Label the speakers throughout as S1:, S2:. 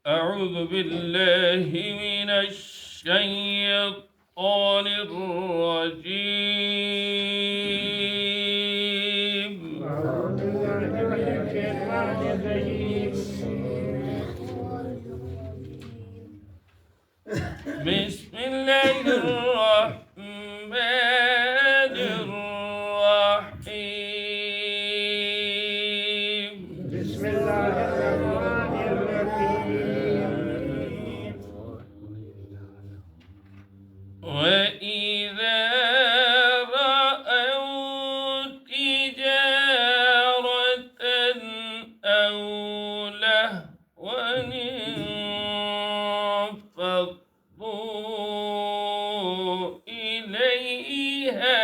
S1: أعوذ بالله من الشيطان الرجيم.
S2: أعوذ بالله من الشيطان الرجيم.
S1: بسم الله الرحمن الرحيم.
S2: بسم الله الرحمن الرحيم.
S1: وإذا رأوا تجارة أو لهوا انفضوا إليها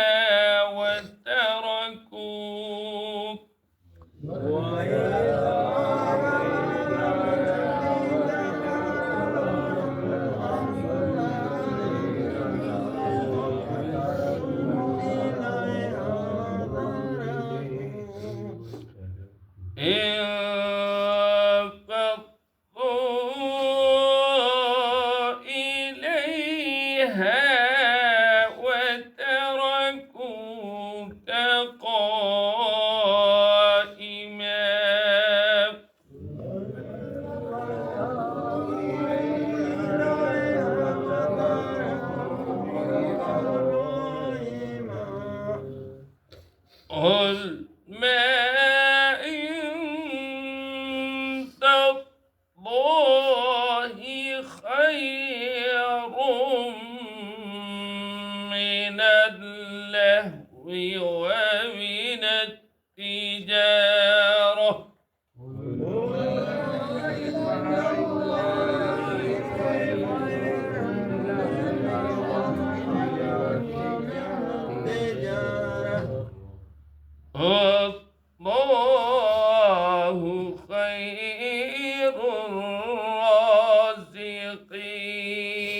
S1: وتركوك انفضوا إليها وتركوك قائما. قل ما عند الله خير من اللهو ومن التجارة. والله خير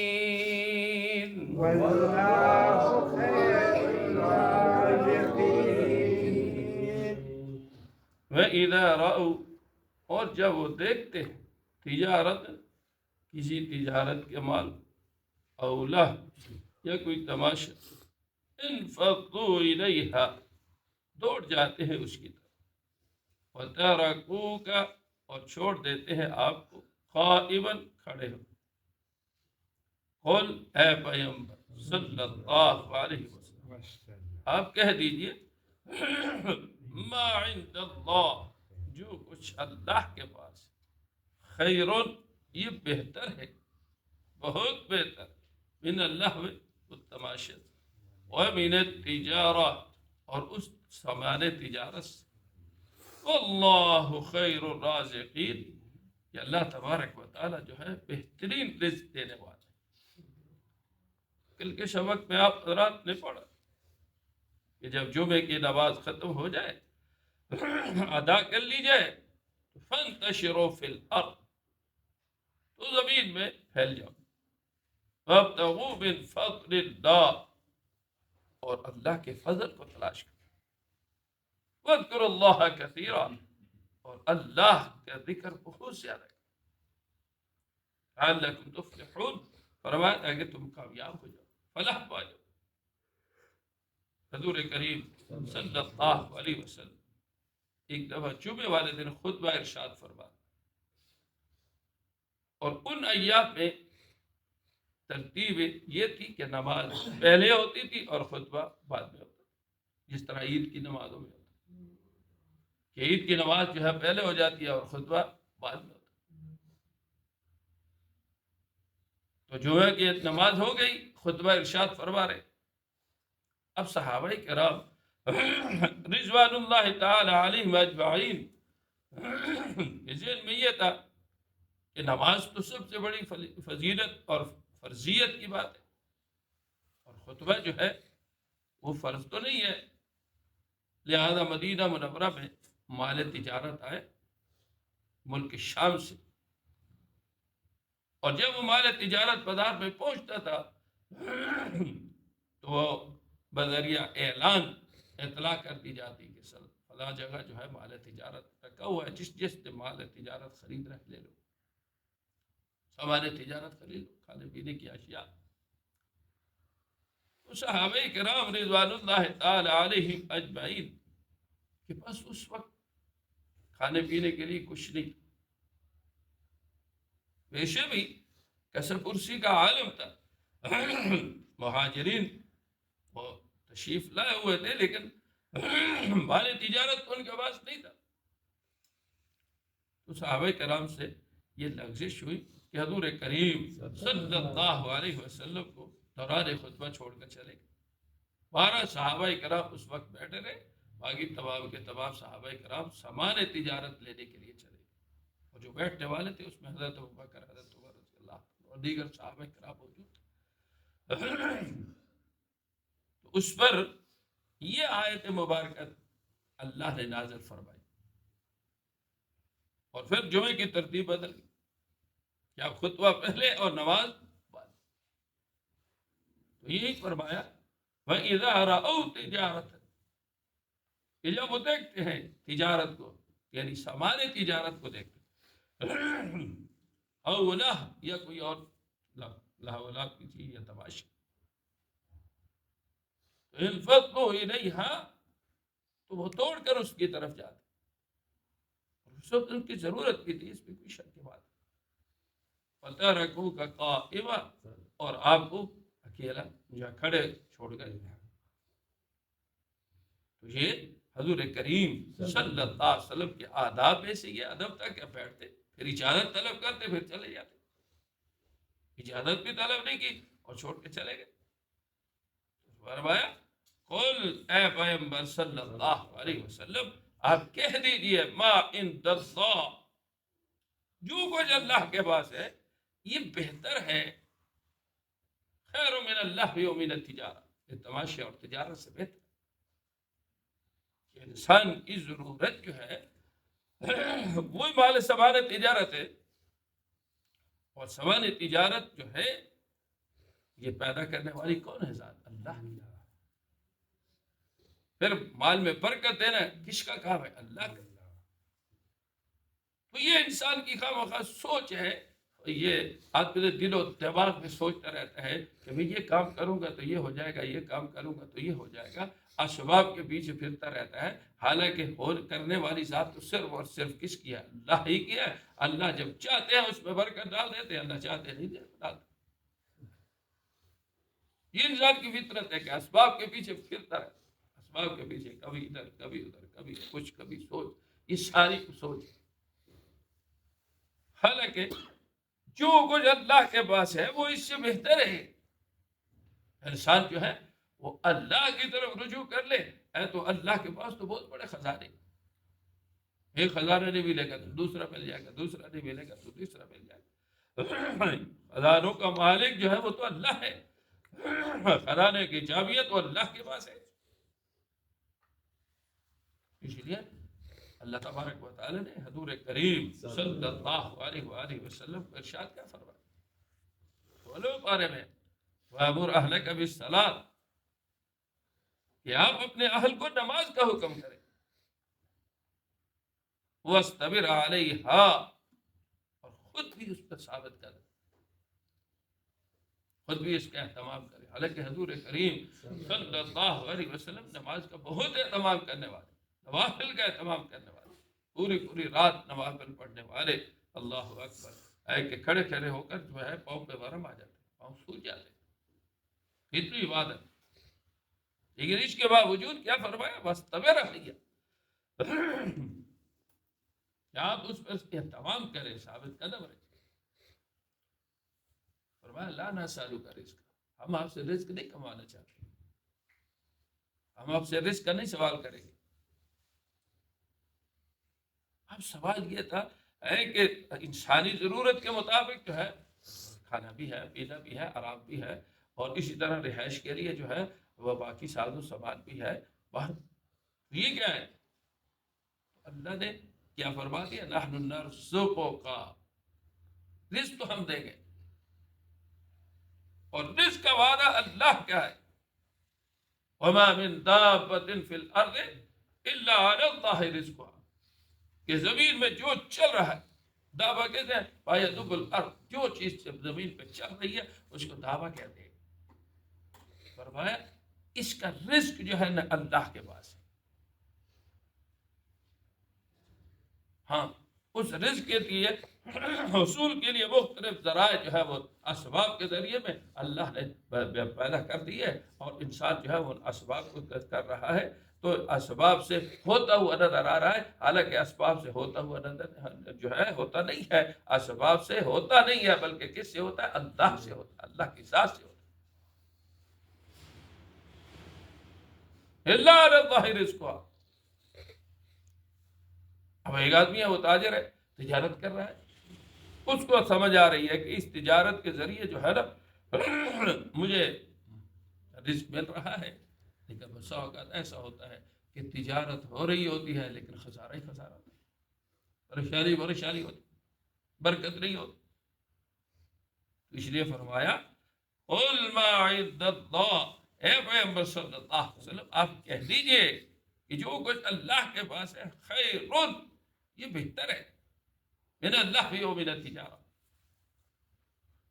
S1: الرازقين.
S2: والله خير الرازقين.
S1: وَإِذَا رَأَوْا اور جب وہ دیکھتے ہیں تجارت کسی تجارت کے مال اولا یا کوئی تماشا انفضوا الیہا دوڑ جاتے ہیں اس کی طرف وَتَرَكُوكَ اور چھوڑ دیتے ہیں آپ کو قائما کھڑے ہو. قل اے پیغمبر صلی اللہ علیہ وسلم آپ کہہ دیجئے ما عند اللہ جو کچھ اللہ کے پاس خیر یہ بہتر ہے بہت بہتر من اللہ تماشے ومن التجارہ اور اس سامان تجارت سے. واللہ خیر الرازقین کہ اللہ تبارک و تعالی جو ہے بہترین رزق دینے والا ہے. کل کے شبق میں آپ حضرات نے پڑھا کہ جب جمعے کی نماز ختم ہو جائے ادا کر لی جائے تو فانتشروا فی الارض تو زمین میں پھیل جاؤ وابتغوا من فضل اللہ اور اللہ کے فضل کو تلاش کرو واذکروا اللہ کثیرا اور اللہ کا ذکر بہت زیادہ کرو لعلکم تفلحون فرمایا اگر تم کامیاب ہو جاؤ فلاح پا جاؤ. حضور کریم صلی اللہ علیہ وسلم ایک دفعہ جمعے والے دن خطبہ ارشاد فرما اور ان ایام میں ترتیب یہ تھی کہ نماز پہلے ہوتی تھی اور خطبہ بعد میں ہوتا تھا جس طرح عید کی نمازوں میں ہوتا کہ عید کی نماز جو ہے پہلے ہو جاتی ہے اور خطبہ بعد میں ہوتا. تو جمعہ کی نماز ہو گئی خطبہ ارشاد فرما رہے. اب صحابہ کرام رضوان اللہ تعالی علیہم اجمعین کے ذہن میں یہ تھا کہ نماز تو سب سے بڑی فضیلت اور فرضیت کی بات ہے اور خطبہ جو ہے وہ فرض تو نہیں ہے. لہذا مدینہ منورہ میں مال تجارت آئے ملک شام سے اور جب وہ مال تجارت بازار میں پہنچتا تھا تو وہ بذریعہ اعلان اطلاع کر دی جاتی کہ فلاں جگہ جو ہے مال تجارت رکھا ہوا ہے جس نے مال تجارت خرید رہے لے لو. سامان تجارت خرید لو، کھانے پینے کی اشیاء. تو صحابہ کرام رضوان اللہ تعالی علیہم اجمعین کہ بس اس وقت کھانے پینے کے لیے کچھ نہیں. ویسے بھی کسب پرسی کا عالم تھا. مہاجرین وہ تشریف لائے ہوئے تھے لیکن مال تجارت تو ان کے پاس نہیں تھا. تو صحابہ کرام سے یہ لغزش ہوئی کہ حضور کریم صلی اللہ علیہ وسلم کو دوران خطبہ چھوڑ کر چلے گئے. 12 صحابہ کرام اس وقت بیٹھے رہے. باقی تمام کے تمام صحابہ کرام سامان تجارت لینے کے لیے چلے گئے. اور جو بیٹھنے والے تھے اس میں حضرت ابوبکر، حضرت عمر رضی اللہ عنہ اور دیگر صحابہ کرام موجود تھے. تو اس پر یہ آیت مبارکہ اللہ نے نازل فرمائی. اور پھر جمعے کی ترتیب بدل گئی. کیا خطبہ پہلے اور نماز بعد. تو یہی فرمایا وَإِذَا رَأَوْا تِجَارَةً، کہ جب وہ دیکھتے ہیں تجارت کو، یعنی سامان تجارت کو دیکھتے ہیں، او لہ، یا کوئی اور لہو لعب کی چیز یا تماشا، انفضوا الیہا، تو وہ توڑ کر اس کی طرف جاتے. اس وقت ان کی ضرورت بھی تھی، اس میں کوئی شک کی بات. فَتَرَكُوكَ قَائِمًا، اور آپ کو اکیلا یا کھڑے چھوڑ گئے. تو یہ حضور کریم صلی اللہ علیہ وسلم کے آداب میں سے یہ ادب تھا کہ بیٹھتے، پھر اجازت طلب کرتے، پھر چلے جاتے. اجازت بھی طلب نہیں کی اور چھوڑ کے چلے گئے. فرمایا قل، اے پیغمبر صلی اللہ علیہ وسلم آپ کہہ دیجئے ما عند اللہ، جو کچھ اللہ کے پاس ہے یہ بہتر ہے، خیر من اللہ و من التجارہ، یہ تماشے اور تجارت سے بہتر. کہ انسان کی ضرورت جو ہے وہی مال سامان تجارت ہے. اور سامان تجارت جو ہے یہ پیدا کرنے والی کون ہے؟ ذات اللہ. پھر مال میں برکت دینا کس کا کام ہے؟ اللہ کا. تو یہ انسان کی خواہ سوچ ہے، یہ آدمی دل و دماغ میں سوچتا رہتا ہے کہ میں یہ کام کروں گا تو یہ ہو جائے گا، یہ کام کروں گا تو یہ ہو جائے گا. اسباب کے پیچھے پھرتا رہتا ہے، حالانکہ کرنے والی ذات تو صرف اور صرف کس کی ہے؟ اللہ ہی کی ہے. اللہ جب چاہتے ہیں اس میں برکت ڈال دیتے ہیں، اللہ چاہتے نہیں ڈالتے. یہ انسان کی فطرت ہے کہ اسباب کے پیچھے پھرتا رہتا ہے، اسباب کے پیچھے کبھی ادھر کبھی ادھر، کبھی کچھ کبھی سوچ، یہ ساری سوچ. حالانکہ جو کچھ اللہ کے پاس ہے وہ اس سے بہتر ہے. انسان جو ہے وہ اللہ کی طرف رجوع کر لے. تو اللہ کے پاس تو بہت بڑے خزانے، ایک خزانہ نہیں ملے گا تو دوسرا مل جائے گا، دوسرا نہیں ملے گا تو تیسرا مل جائے گا. خزانوں کا مالک جو ہے وہ تو اللہ ہے، خزانے کی چابیاں تو اللہ کے پاس ہے. اس لیے اللہ تبارک و تعالی نے حضور کریم صلی اللہ علیہ وآلہ وسلم کو ارشاد کیا فرمایا؟ بولو بارے میں وَأَمُرْ أَهْلَكَ بِالصَّلَاةِ، کہ آپ اپنے اہل کو نماز کا حکم کریں. وَاسْتَبِرْ عَلَيْهَا، اور خود بھی اس پر ثابت کریں، خود بھی اس کا اہتمام کریں. حالانکہ حضور کریم صلی اللہ علیہ وسلم نماز کا بہت اہتمام کرنے والے، نوافل کا اہتمام کرنے والے، پوری رات نوافل پڑھنے والے. اللہ اکبر. ہے کہ کھڑے کھڑے ہو کر جو ہے پاؤں پہ ورم آ جاتے، پاؤں سوج جاتے، اتنی عبادت. لیکن اس کے باوجود کیا فرمایا؟ بس تبر کیا آپ اس پر اہتمام کریں، ثابت قدم رہیں. فرمایا لا نسألک رزقا، ہم آپ سے رزق نہیں کمانا چاہتے، ہم آپ سے رزق کا نہیں سوال کریں گے. اب سوال یہ تھا کہ انسانی ضرورت کے مطابق جو ہے کھانا بھی ہے، پینا بھی ہے، آرام بھی ہے، اور اسی طرح رہائش کے لیے جو ہے وہ باقی ساز و سامان بھی ہے باہر. یہ کیا ہے؟ اللہ نے کیا فرما دیا؟ نحن نرزقک، رزق تو ہم دیں گے. اور رزق کا وعدہ اللہ کا ہے. وما من دابۃ فی الارض الا علی اللہ رزقها، کہ زمین میں جو چل رہا ہے دابا کہتے ہیں فیدب الارض، جو چیز زمین پہ چل رہی ہے اس کو دابا کہتے ہیں. فرمایا اس کا رزق جو ہے نا اللہ کے پاس ہے. ہاں اس رزق کے لیے حصول کے لیے مختلف ذرائع جو ہے وہ اسباب کے ذریعے میں اللہ نے پیدا کر دی ہے، اور انسان جو ہے وہ اسباب کو کر رہا ہے. تو اسباب سے ہوتا ہوا نظر آ رہا ہے، حالانکہ اسباب سے ہوتا ہوا نظر جو ہے ہوتا نہیں ہے. اسباب سے ہوتا نہیں ہے، بلکہ کس سے ہوتا ہے؟ اللہ سے ہوتا ہے، اللہ کی ذات سے ہوتا ہے. اللہ اللہ رزقها. اب ایک آدمی ہے وہ تاجر ہے، تجارت کر رہا ہے، اس کو سمجھ آ رہی ہے کہ اس تجارت کے ذریعے جو ہے نا مجھے رزق مل رہا ہے. لیکن بسا اوقات ایسا ہوتا ہے کہ تجارت ہو رہی ہوتی ہے لیکن خسارہ ہی خسارہ ہوتا ہے، پریشانی ہوتی، برکت نہیں ہوتی. اس لیے فرمایا قل ما عند اللہ، اے پیغمبر صلی اللہ علیہ وسلم آپ کہہ دیجئے کہ جو کچھ اللہ کے پاس ہے خیر، یہ بہتر ہے، من اللہ بھی من التجارہ،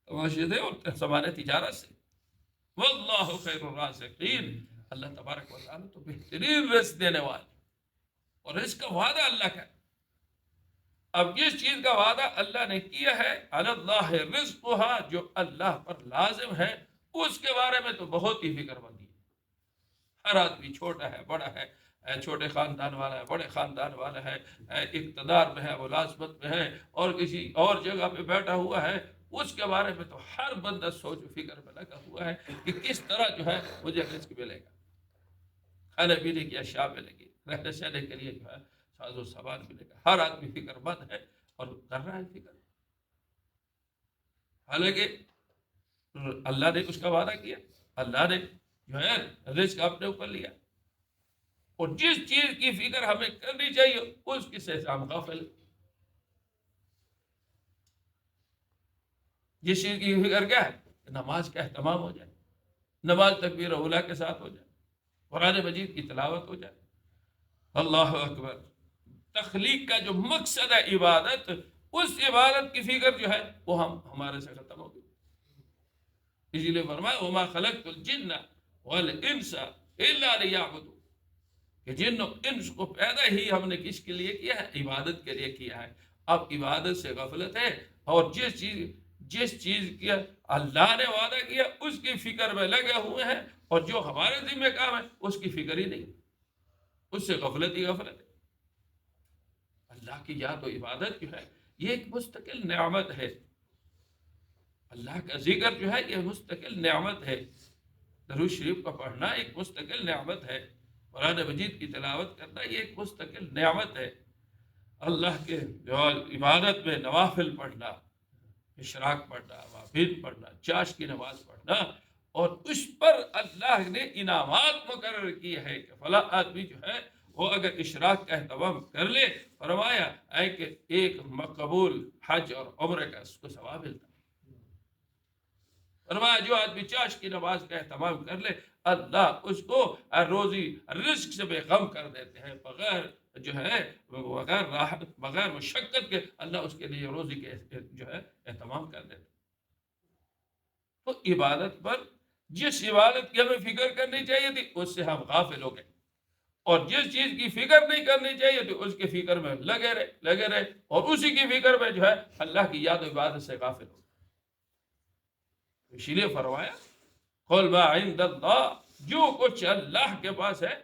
S1: معاشرے سے اور سامان تجارت سے. واللہ خیر الرازقین، اللہ تبارک و تعالی تو بہترین رزق دینے والے، اور رزق کا وعدہ اللہ کا ہے. اب جس چیز کا وعدہ اللہ نے کیا ہے علی اللہ رزقها، جو اللہ پر لازم ہے، اس کے بارے میں تو بہت ہی فکر مندی ہے. ہر آدمی چھوٹا ہے بڑا ہے، چھوٹے خاندان والا ہے بڑے خاندان والا ہے، اقتدار میں ہے ملازمت میں ہے، اور کسی اور جگہ پہ بیٹھا ہوا ہے، اس کے بارے میں تو ہر بندہ سوچ و فکر میں لگا ہوا ہے کہ کس طرح جو ہے مجھے رزق ملے گا، کھانے پینے کی اشیاء ملے گی، رہنے سہنے کے لیے جو ہے ساز و سامان ملے گا. ہر آدمی فکر مند ہے اور کر رہا ہے فکر. حالانکہ اللہ نے اس کا وعدہ کیا، اللہ نے جو ہے رزق اپنے اوپر لیا، اور جس چیز کی فکر ہمیں کرنی چاہیے اس کی سے ہم غافل. جس چیز کی فکر کیا ہے کہ نماز کا اہتمام ہو جائے، نماز تکبیر اولا کے ساتھ ہو جائے، قرآن مجید کی تلاوت ہو جائے. اللہ اکبر. تخلیق کا جو مقصد ہے عبادت، اس عبادت کی فکر جو ہے وہ ہمارے سے ختم ہو گئی. اسی لیے فرمایا وما خلقت الجن والانس الا لیعبدون، کہ جن و انس کو پیدا ہی ہم نے کس کے لیے کیا ہے؟ عبادت کے لیے کیا ہے. اب عبادت سے غفلت ہے، اور جس چیز کی اللہ نے وعدہ کیا اس کی فکر میں لگے ہوئے ہیں، اور جو ہمارے ذمہ کام ہے اس کی فکر ہی نہیں، اس سے غفلت ہی غفلت ہے. اللہ کی یاد و عبادت جو ہے یہ ایک مستقل نعمت ہے. اللہ کا ذکر جو ہے یہ مستقل نعمت ہے. درود شریف کا پڑھنا ایک مستقل نعمت ہے. قرآن مجید کی تلاوت کرنا یہ ایک مستقل نعمت ہے. اللہ کے جو عبادت میں نوافل پڑھنا، اشراق پڑھنا، وافین پڑھنا، چاش کی نماز پڑھنا، اور اس پر اللہ نے انعامات مقرر کیے ہیں کہ فلاں آدمی جو ہے وہ اگر اشراق کا اہتمام کر لے، فرمایا ہے کہ ایک مقبول حج اور عمرے کا اس کو ثواب ملتا. فرمایا جو آدمی چاش کی نماز کا اہتمام کر لے، اللہ اس کو روزی رزق سے بے غم کر دیتے ہیں، بغیر جو ہے بغیر راحت بغیر مشقت کے اللہ اس کے لیے روزی کے جو ہے اہتمام کر دیتے. تو عبادت پر جس عبادت کی ہمیں فکر کرنی چاہیے تھی اس سے ہم غافل ہو گئے، اور جس چیز کی فکر نہیں کرنی چاہیے تھی اس کی فکر میں لگے رہے، اور اسی کی فکر میں جو ہے اللہ کی یاد و عبادت سے غافل ہو گئے. اسی لیے فرمایا قل ما عند اللہ، جو کچھ اللہ کے پاس ہے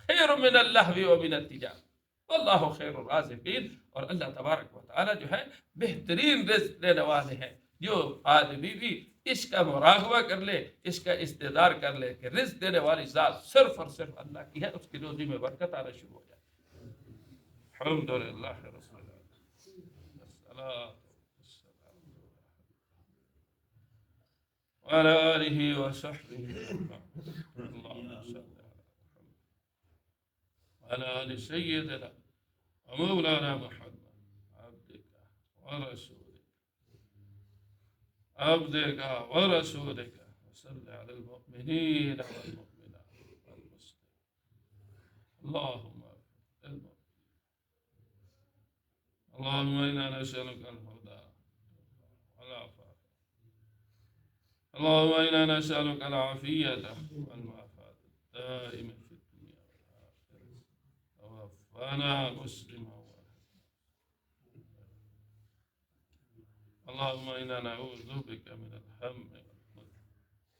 S1: خیر من اللہو ومن التجارہ واللہ خیر الرازقین، اور اللہ تبارک و تعالی جو ہے بہترین رزق دینے والے ہیں. جو آدمی بھی اس کا مراقبہ کر لے، اس کا استدار کر لے کہ رزق دینے والی ذات صرف اور صرف اللہ کی ہے، اس کی روزی میں برکت آنا شروع ہو جائے. الحمدللہ رب العالمین، الصلاۃ وعلى آله وصحبه اللهم صل على آل سيدنا ومولانا محمد عبدك ورسولك وصل على المؤمنين والمؤمنات والمسلمين اللهم اللهم إنا نسألك الهدى والعفاف. اللهم إنا نسألك العافية والمعافاة الدائمة في الدنيا والآخرة. توفنا مسلما. اللهم إنا نعوذ بك من الهم والحزن،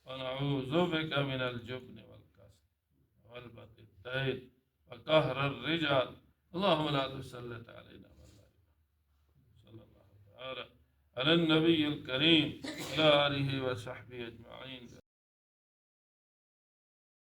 S1: ونعوذ بك من الجبن والكسل والبطر الدين وقهر الرجال. اللهم لا تسلط علينا من لا يرحمنا. صلى الله تعالى على النبي الكريم وعلى آله وصحبه أجمعين.